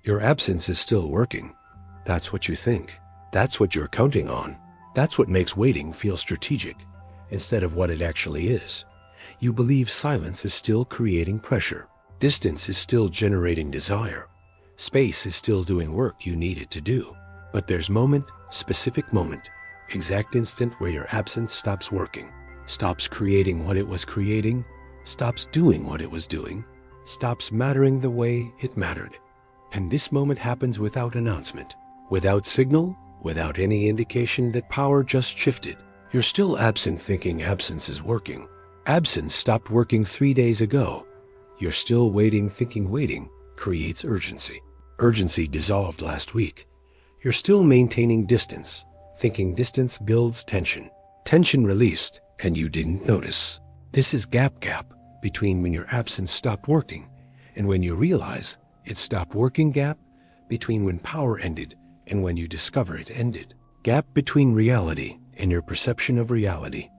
Your absence is still working. That's what you think. That's what you're counting on. That's what makes waiting feel strategic instead of what it actually is. You believe silence is still creating pressure. Distance is still generating desire. Space is still doing work you need it to do. But there's moment, specific moment, exact instant where your absence stops working, stops creating what it was creating, stops doing what it was doing, stops mattering the way it mattered. And this moment happens without announcement, without signal, without any indication that power just shifted. You're still absent thinking absence is working. Absence stopped working 3 days ago. You're still waiting thinking waiting creates urgency. Urgency dissolved last week. You're still maintaining distance, thinking distance builds tension. Tension released, and you didn't notice. This is gap between when your absence stopped working and when you realize it stopped working, gap between when power ended and when you discover it ended. Gap between reality and your perception of reality.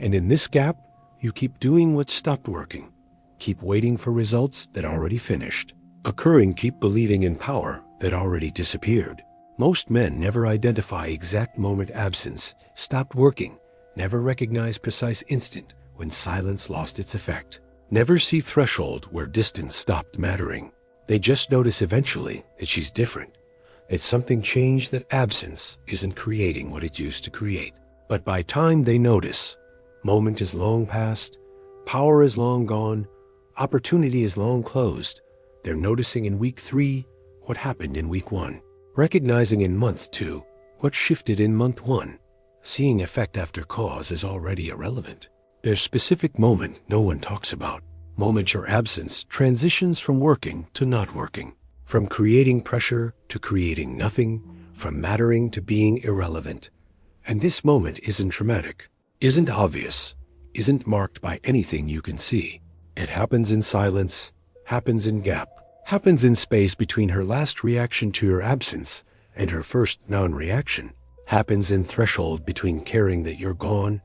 And in this gap, you keep doing what stopped working. Keep waiting for results that already finished. Occurring, keep believing in power that already disappeared. Most men never identify exact moment absence stopped working, never recognize precise instant when silence lost its effect, never see threshold where distance stopped mattering. They just notice eventually that she's different, that something changed, that absence isn't creating what it used to create. But by time they notice, moment is long past, power is long gone, opportunity is long closed. They're noticing in week 3 what happened in week 1, recognizing in month 2 what shifted in month 1. Seeing effect after cause is already irrelevant. There's specific moment no one talks about. Moment your absence transitions from working to not working, from creating pressure to creating nothing, from mattering to being irrelevant. And this moment isn't dramatic, isn't obvious, isn't marked by anything you can see. It happens in silence, happens in gap, happens in space between her last reaction to your absence and her first non-reaction, happens in threshold between caring that you're gone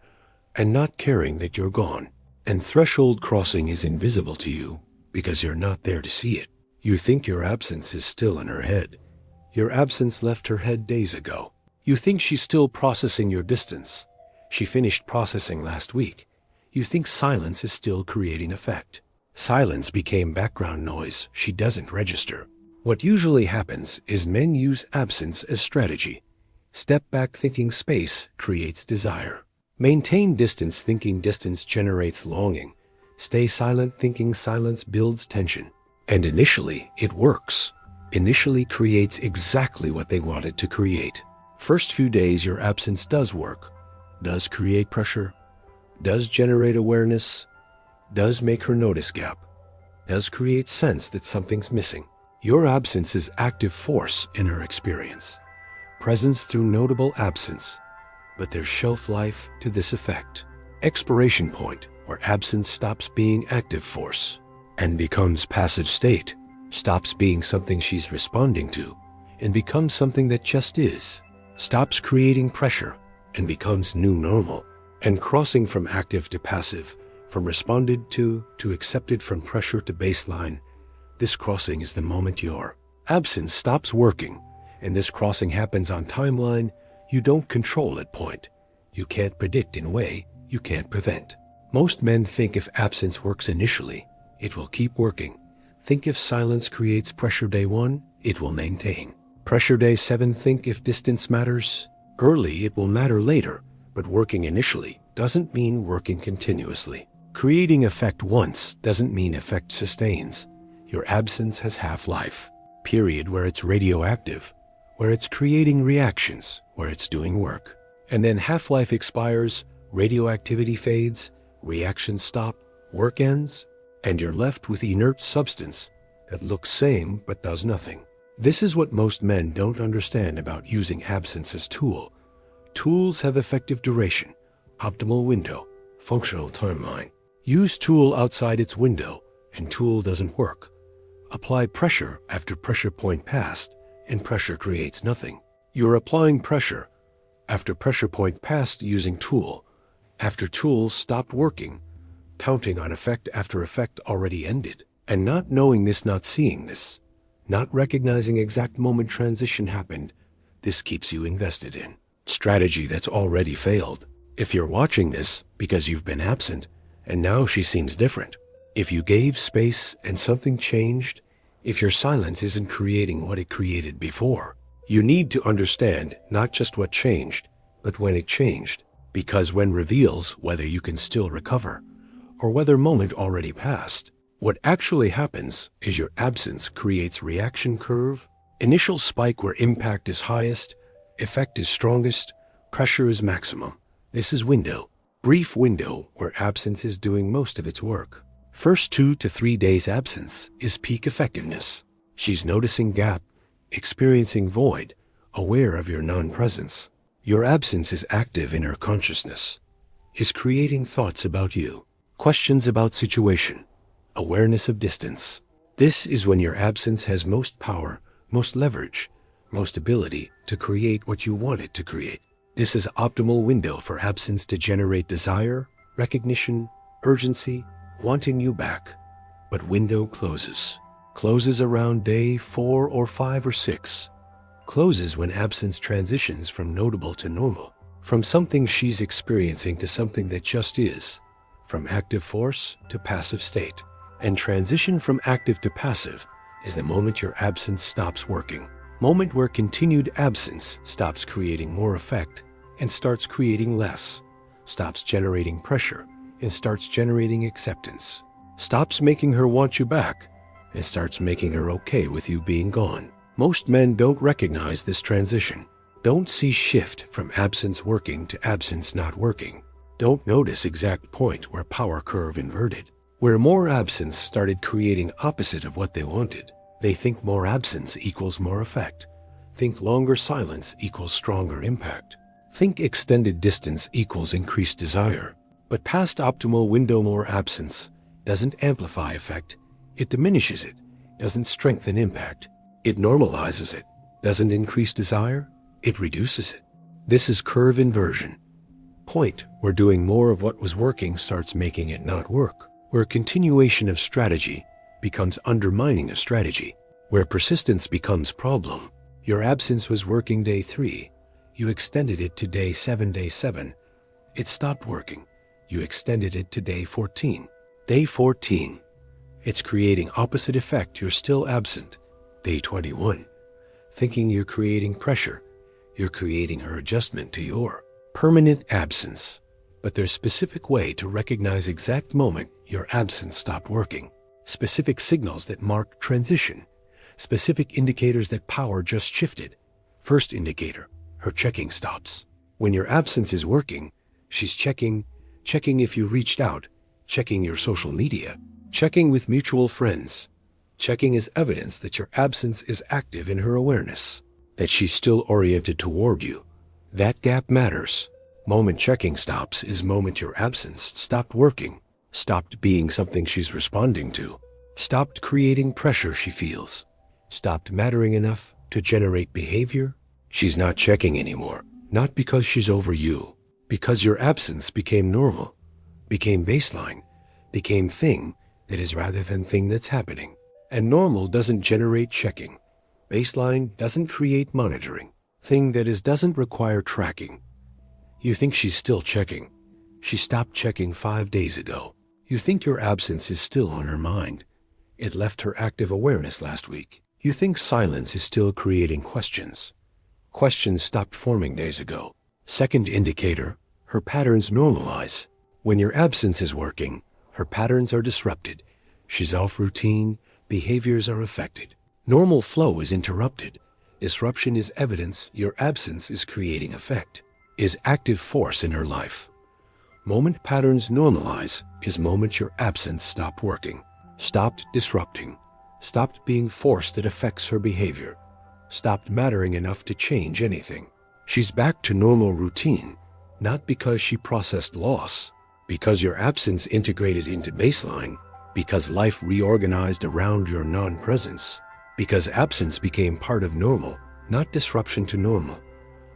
and not caring that you're gone. And threshold crossing is invisible to you because you're not there to see it. You think your absence is still in her head. Your absence left her head days ago. You think she's still processing your distance. She finished processing last week. You think silence is still creating effect. Silence became background noise she doesn't register. What usually happens is men use absence as strategy. Step back thinking space creates desire. Maintain distance thinking distance generates longing. Stay silent thinking silence builds tension. And initially, it works. Initially creates exactly what they wanted to create. First few days your absence does work, does create pressure, does generate awareness, does make her notice gap, does create sense that something's missing. Your absence is active force in her experience. Presence through notable absence. But there's shelf life to this effect. Expiration point where absence stops being active force and becomes passive state, stops being something she's responding to and becomes something that just is, stops creating pressure and becomes new normal, and crossing from active to passive, from responded to accepted, from pressure to baseline. This crossing is the moment your absence stops working, and this crossing happens on timeline you don't control at point. You can't predict in a way you can't prevent. Most men think if absence works initially, it will keep working. Think if silence creates pressure day 1, it will maintain. Pressure day 7, think if distance matters early, it will matter later. But working initially doesn't mean working continuously. Creating effect once doesn't mean effect sustains. Your absence has half-life, period, where it's radioactive, where it's creating reactions, where it's doing work. And then half-life expires, radioactivity fades, reactions stop, work ends, and you're left with inert substance that looks same but does nothing. This is what most men don't understand about using absence as tool. Tools have effective duration, optimal window, functional timeline. Use tool outside its window, and tool doesn't work. Apply pressure after pressure point passed, and pressure creates nothing. You're applying pressure after pressure point passed using tool, after tool stopped working, counting on effect after effect already ended. And not knowing this, not seeing this, not recognizing exact moment transition happened. This keeps you invested in strategy that's already failed. If you're watching this because you've been absent and now she seems different, if you gave space and something changed, if your silence isn't creating what it created before, you need to understand not just what changed, but when it changed. Because when reveals whether you can still recover or whether moment already passed. What actually happens is your absence creates reaction curve, initial spike where impact is highest, effect is strongest, pressure is maximum. This is window, brief window where absence is doing most of its work. First 2 to 3 days absence is peak effectiveness. She's noticing gap, experiencing void, aware of your non-presence. Your absence is active in her consciousness, is creating thoughts about you, questions about situation, awareness of distance. This is when your absence has most power, most leverage, most ability to create what you want it to create. This is optimal window for absence to generate desire, recognition, urgency, wanting you back. But window closes. Closes around day 4 or 5 or 6. Closes when absence transitions from notable to normal, from something she's experiencing to something that just is, from active force to passive state. And transition from active to passive is the moment your absence stops working. Moment where continued absence stops creating more effect and starts creating less, stops generating pressure and starts generating acceptance, stops making her want you back and starts making her okay with you being gone. Most men don't recognize this transition, don't see shift from absence working to absence not working, don't notice exact point where power curve inverted, where more absence started creating opposite of what they wanted. They think more absence equals more effect, think longer silence equals stronger impact, think extended distance equals increased desire. But past optimal window more absence doesn't amplify effect, it diminishes it, doesn't strengthen impact. It normalizes it, doesn't increase desire, it reduces it. This is curve inversion. Point where doing more of what was working starts making it not work, where continuation of strategy becomes undermining a strategy, where persistence becomes problem. Your absence was working day 3, you extended it to day 7, day 7. It stopped working, you extended it to day 14. Day 14, it's creating opposite effect, you're still absent. Day 21, thinking you're creating pressure, you're creating her adjustment to your permanent absence. But there's specific way to recognize exact moment your absence stopped working, specific signals that mark transition, specific indicators that power just shifted. First indicator, her checking stops. When your absence is working, she's checking if you reached out, checking your social media, checking with mutual friends. Checking is evidence that your absence is active in her awareness, that she's still oriented toward you. That gap matters. Moment checking stops is moment your absence stopped working, stopped being something she's responding to, stopped creating pressure she feels, stopped mattering enough to generate behavior. She's not checking anymore, not because she's over you, because your absence became normal, became baseline, became thing that is rather than thing that's happening. And normal doesn't generate checking. Baseline doesn't create monitoring. Thing that is doesn't require tracking. You think she's still checking. She stopped checking 5 days ago. You think your absence is still on her mind. It left her active awareness last week. You think silence is still creating questions. Questions stopped forming days ago. Second indicator, her patterns normalize. When your absence is working, her patterns are disrupted. She's off routine. Behaviors are affected. Normal flow is interrupted. Disruption is evidence your absence is creating effect, is active force in her life. Moment patterns normalize is moment your absence stopped working, stopped disrupting, stopped being force that affects her behavior, stopped mattering enough to change anything. She's back to normal routine, not because she processed loss, because your absence integrated into baseline, because life reorganized around your non-presence, because absence became part of normal, not disruption to normal.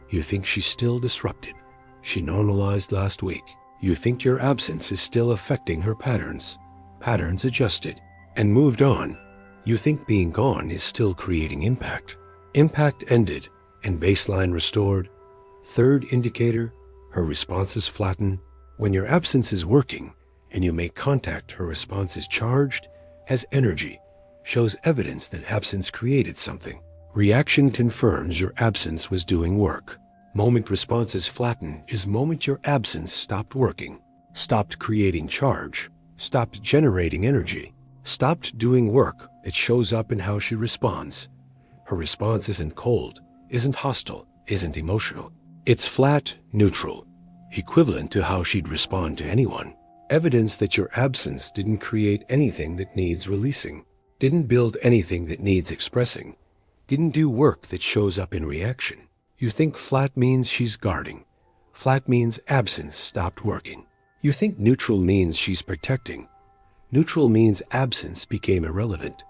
You think she's still disrupted. She normalized last week. You think your absence is still affecting her patterns. Patterns adjusted and moved on. You think being gone is still creating impact. Impact ended and baseline restored. Third indicator, her responses flatten. When your absence is working and you make contact, her response is charged, has energy, shows evidence that absence created something. Reaction confirms your absence was doing work. Moment responses flatten is moment your absence stopped working, stopped creating charge, stopped generating energy, stopped doing work that shows up in how she responds. Her response isn't cold, isn't hostile, isn't emotional. It's flat, neutral, equivalent to how she'd respond to anyone. Evidence that your absence didn't create anything that needs releasing, didn't build anything that needs expressing, didn't do work that shows up in reaction. You think flat means she's guarding. Flat means absence stopped working. You think neutral means she's protecting. Neutral means absence became irrelevant.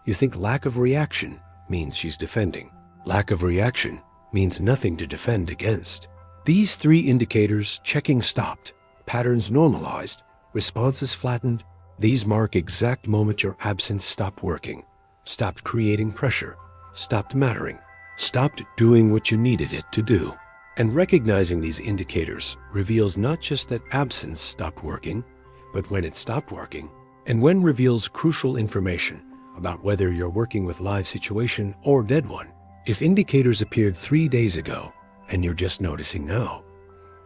You think lack of reaction means she's defending. Lack of reaction means nothing to defend against. These three indicators, checking stopped, patterns normalized, responses flattened, these mark exact moment your absence stopped working, stopped creating pressure, stopped mattering, stopped doing what you needed it to do. And recognizing these indicators reveals not just that absence stopped working, but when it stopped working, and when reveals crucial information about whether you're working with live situation or dead one. If indicators appeared 3 days ago and you're just noticing now,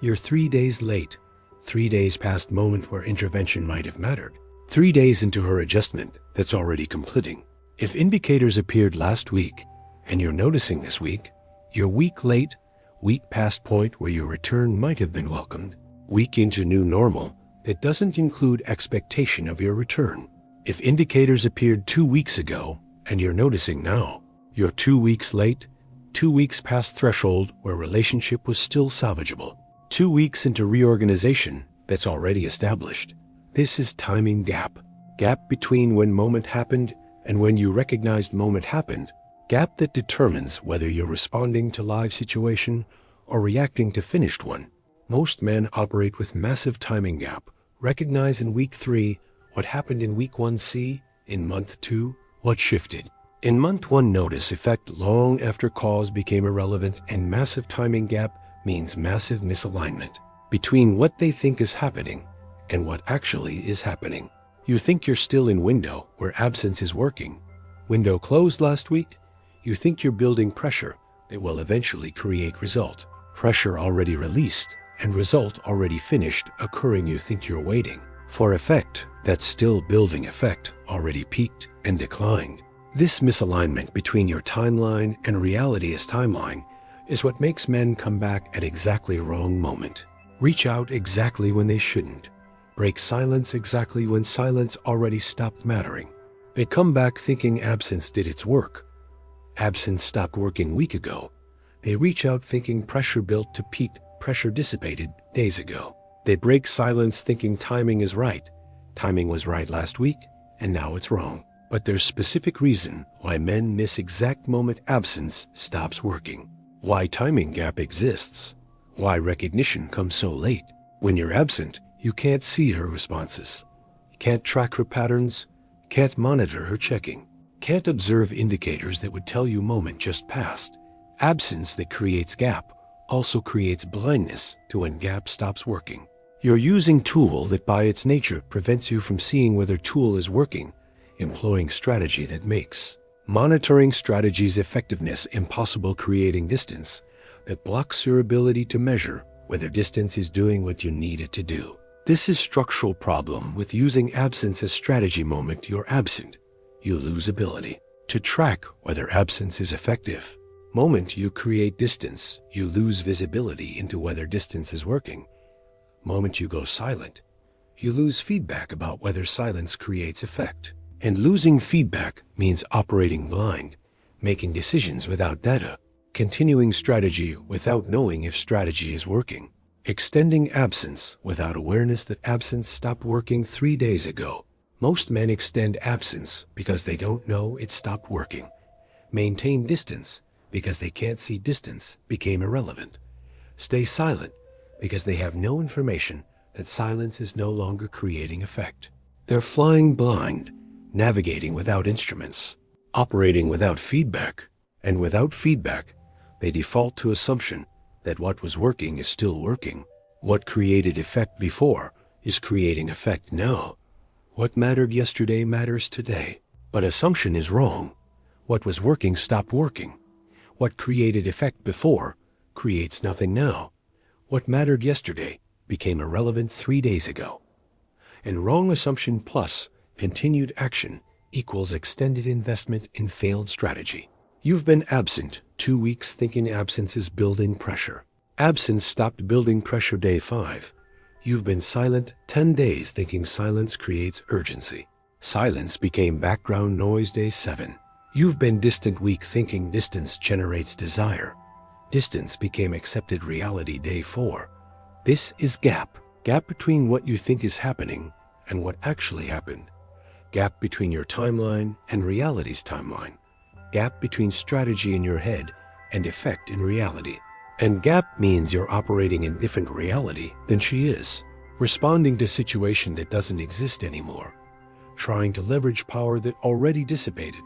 you're 3 days late, 3 days past moment where intervention might have mattered, 3 days into her adjustment that's already completing. If indicators appeared last week and you're noticing this week, you're week late, week past point where your return might have been welcomed, week into new normal that doesn't include expectation of your return. If indicators appeared 2 weeks ago and you're noticing now, you're 2 weeks late, 2 weeks past threshold where relationship was still salvageable, 2 weeks into reorganization that's already established. This is timing gap. Gap between when moment happened and when you recognized moment happened. Gap that determines whether you're responding to live situation or reacting to finished one. Most men operate with massive timing gap. Recognize in week 3 what happened in week 1C, in month 2, what shifted. In month 1, notice effect long after cause became irrelevant, and massive timing gap means massive misalignment between what they think is happening and what actually is happening. You think you're still in window where absence is working. Window closed last week. You think you're building pressure that will eventually create result. Pressure already released and result already finished occurring. You think you're waiting for effect that's still building effect already peaked and declined. This misalignment between your timeline and reality as timeline is what makes men come back at exactly wrong moment. Reach out exactly when they shouldn't. Break silence exactly when silence already stopped mattering. They come back thinking absence did its work. Absence stopped working a week ago. They reach out thinking pressure built to peak, pressure dissipated days ago. They break silence thinking timing is right. Timing was right last week, and now it's wrong. But there's specific reason why men miss exact moment absence stops working. Why timing gap exists. Why recognition comes so late. When you're absent, you can't see her responses. Can't track her patterns. Can't monitor her checking. Can't observe indicators that would tell you moment just passed. Absence that creates gap also creates blindness to when gap stops working. You're using tool that by its nature prevents you from seeing whether tool is working, employing strategy that makes monitoring strategy's effectiveness impossible, creating distance that blocks your ability to measure whether distance is doing what you need it to do. This is structural problem with using absence as strategy. Moment you're absent, you lose ability to track whether absence is effective. Moment you create distance, you lose visibility into whether distance is working. Moment you go silent, you lose feedback about whether silence creates effect. And losing feedback means operating blind, making decisions without data, continuing strategy without knowing if strategy is working, extending absence without awareness that absence stopped working 3 days ago. Most men extend absence because they don't know it stopped working, maintain distance because they can't see distance became irrelevant, stay silent because they have no information that silence is no longer creating effect. They're flying blind, navigating without instruments, operating without feedback. And without feedback, they default to assumption that what was working is still working. What created effect before is creating effect now. What mattered yesterday matters today. But assumption is wrong. What was working stopped working. What created effect before creates nothing now. What mattered yesterday became irrelevant 3 days ago. And wrong assumption plus continued action equals extended investment in failed strategy. You've been absent 2 weeks thinking absence is building pressure. Absence stopped building pressure day 5. You've been silent 10 days thinking silence creates urgency. Silence became background noise day 7. You've been distant week thinking distance generates desire. Distance became accepted reality day 4. This is gap. Gap between what you think is happening and what actually happened. Gap between your timeline and reality's timeline. Gap between strategy in your head and effect in reality. And gap means you're operating in different reality than she is, responding to situation that doesn't exist anymore, trying to leverage power that already dissipated,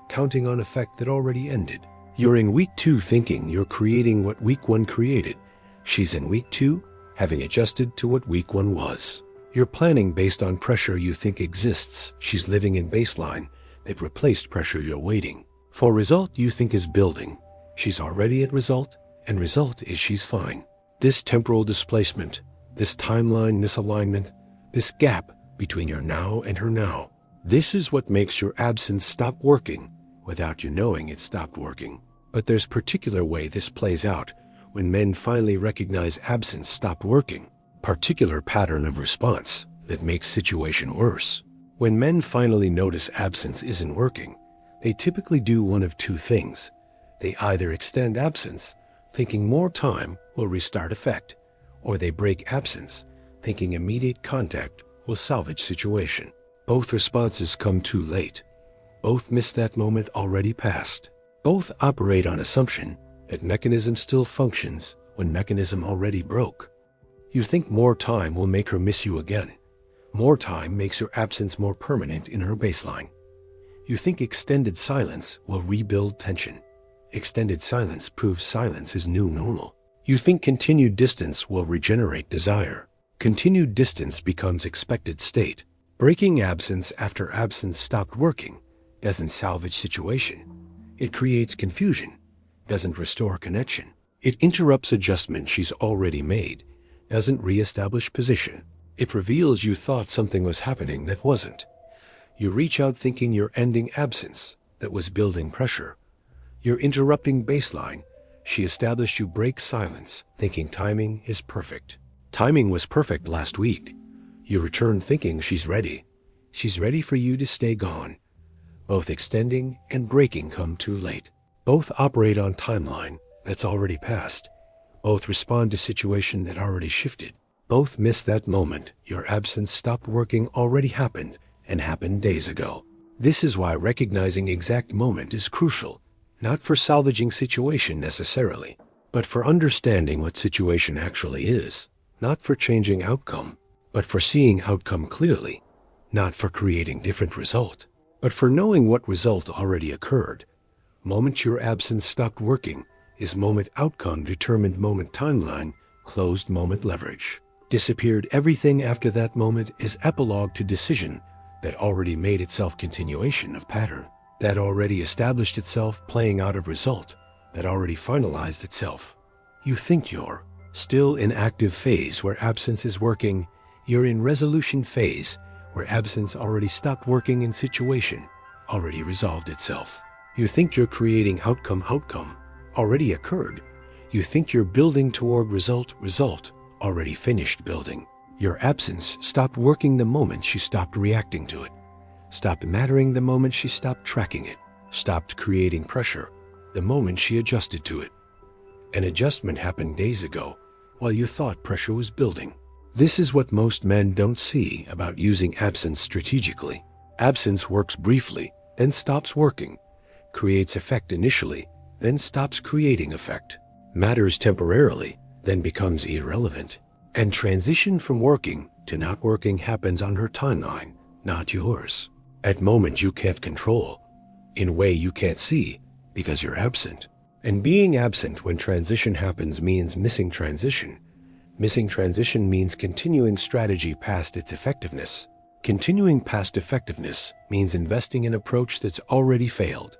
counting on effect that already ended. You're in week 2 thinking you're creating what week 1 created. She's in week 2 having adjusted to what week 1 was. You're planning based on pressure you think exists. She's living in baseline that replaced pressure you're waiting. For result you think is building, she's already at result, and result is she's fine. This temporal displacement, this timeline misalignment, this gap between your now and her now, this is what makes your absence stop working without you knowing it stopped working. But there's particular way this plays out when men finally recognize absence stopped working. Particular pattern of response that makes situation worse. When men finally notice absence isn't working, they typically do one of 2 things. They either extend absence, thinking more time will restart effect, or they break absence, thinking immediate contact will salvage situation. Both responses come too late. Both miss that moment already passed. Both operate on assumption that mechanism still functions when mechanism already broke. You think more time will make her miss you again. More time makes your absence more permanent in her baseline. You think extended silence will rebuild tension. Extended silence proves silence is new normal. You think continued distance will regenerate desire. Continued distance becomes expected state. Breaking absence after absence stopped working doesn't salvage situation. It creates confusion, doesn't restore connection. It interrupts adjustment she's already made, doesn't reestablish position. It reveals you thought something was happening that wasn't. You reach out thinking you're ending absence that was building pressure. You're interrupting baseline. She established you break silence, thinking timing is perfect. Timing was perfect last week. You return thinking she's ready. She's ready for you to stay gone. Both extending and breaking come too late. Both operate on timeline that's already passed. Both respond to situation that already shifted. Both miss that moment your absence stopped working already happened and happened days ago. This is why recognizing exact moment is crucial, not for salvaging situation necessarily, but for understanding what situation actually is, not for changing outcome, but for seeing outcome clearly, not for creating different result, but for knowing what result already occurred. Moment your absence stopped working is moment outcome determined moment timeline, closed moment leverage. Disappeared everything after that moment is epilogue to decision that already made itself continuation of pattern, that already established itself playing out of result, that already finalized itself. You think you're still in active phase where absence is working. You're in resolution phase where absence already stopped working in situation, already resolved itself. You think you're creating outcome already occurred. You think you're building toward result already finished building. Your absence stopped working the moment she stopped reacting to it, stopped mattering the moment she stopped tracking it, stopped creating pressure the moment she adjusted to it. An adjustment happened days ago while you thought pressure was building. This is what most men don't see about using absence strategically. Absence works briefly, then stops working, creates effect initially, then stops creating effect, matters temporarily, then becomes irrelevant. And transition from working to not working happens on her timeline, not yours. At moment you can't control, in a way you can't see, because you're absent. And being absent when transition happens means missing transition. Missing transition means continuing strategy past its effectiveness. Continuing past effectiveness means investing in approach that's already failed.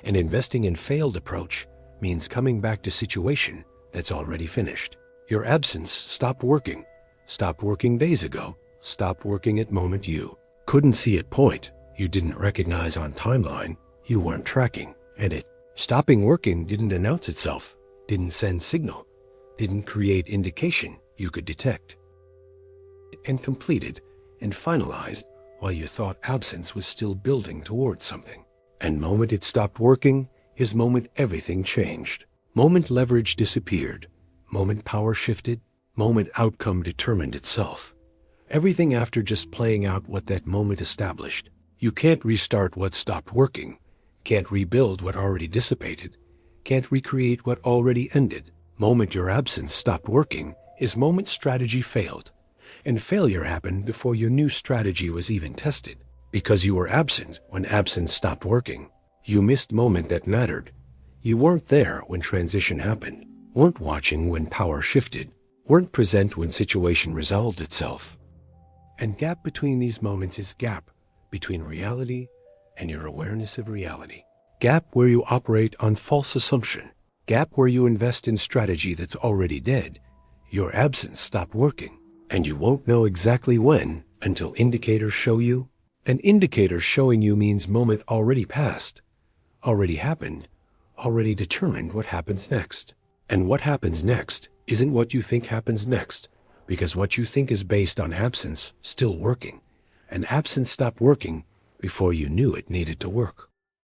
And investing in failed approach means coming back to situation that's already finished. Your absence stopped working. Stopped working days ago. Stopped working at moment you couldn't see at point. You didn't recognize on timeline. You weren't tracking. And it stopping working didn't announce itself. Didn't send signal. Didn't create indication you could detect. And completed and finalized while you thought absence was still building towards something. And moment it stopped working is moment everything changed. Moment leverage disappeared. Moment power shifted. Moment outcome determined itself. Everything after just playing out what that moment established. You can't restart what stopped working. Can't rebuild what already dissipated. Can't recreate what already ended. Moment your absence stopped working is moment strategy failed. And failure happened before your new strategy was even tested. Because you were absent when absence stopped working. You missed moment that mattered. You weren't there when transition happened. Weren't watching when power shifted. Weren't present when situation resolved itself. And gap between these moments is gap between reality and your awareness of reality. Gap where you operate on false assumption. Gap where you invest in strategy that's already dead. Your absence stopped working. And you won't know exactly when until indicators show you. An indicator showing you means moment already passed, already happened, already determined what happens next. And what happens next isn't what you think happens next, because what you think is based on absence still working. And absence stopped working before you knew it needed to work.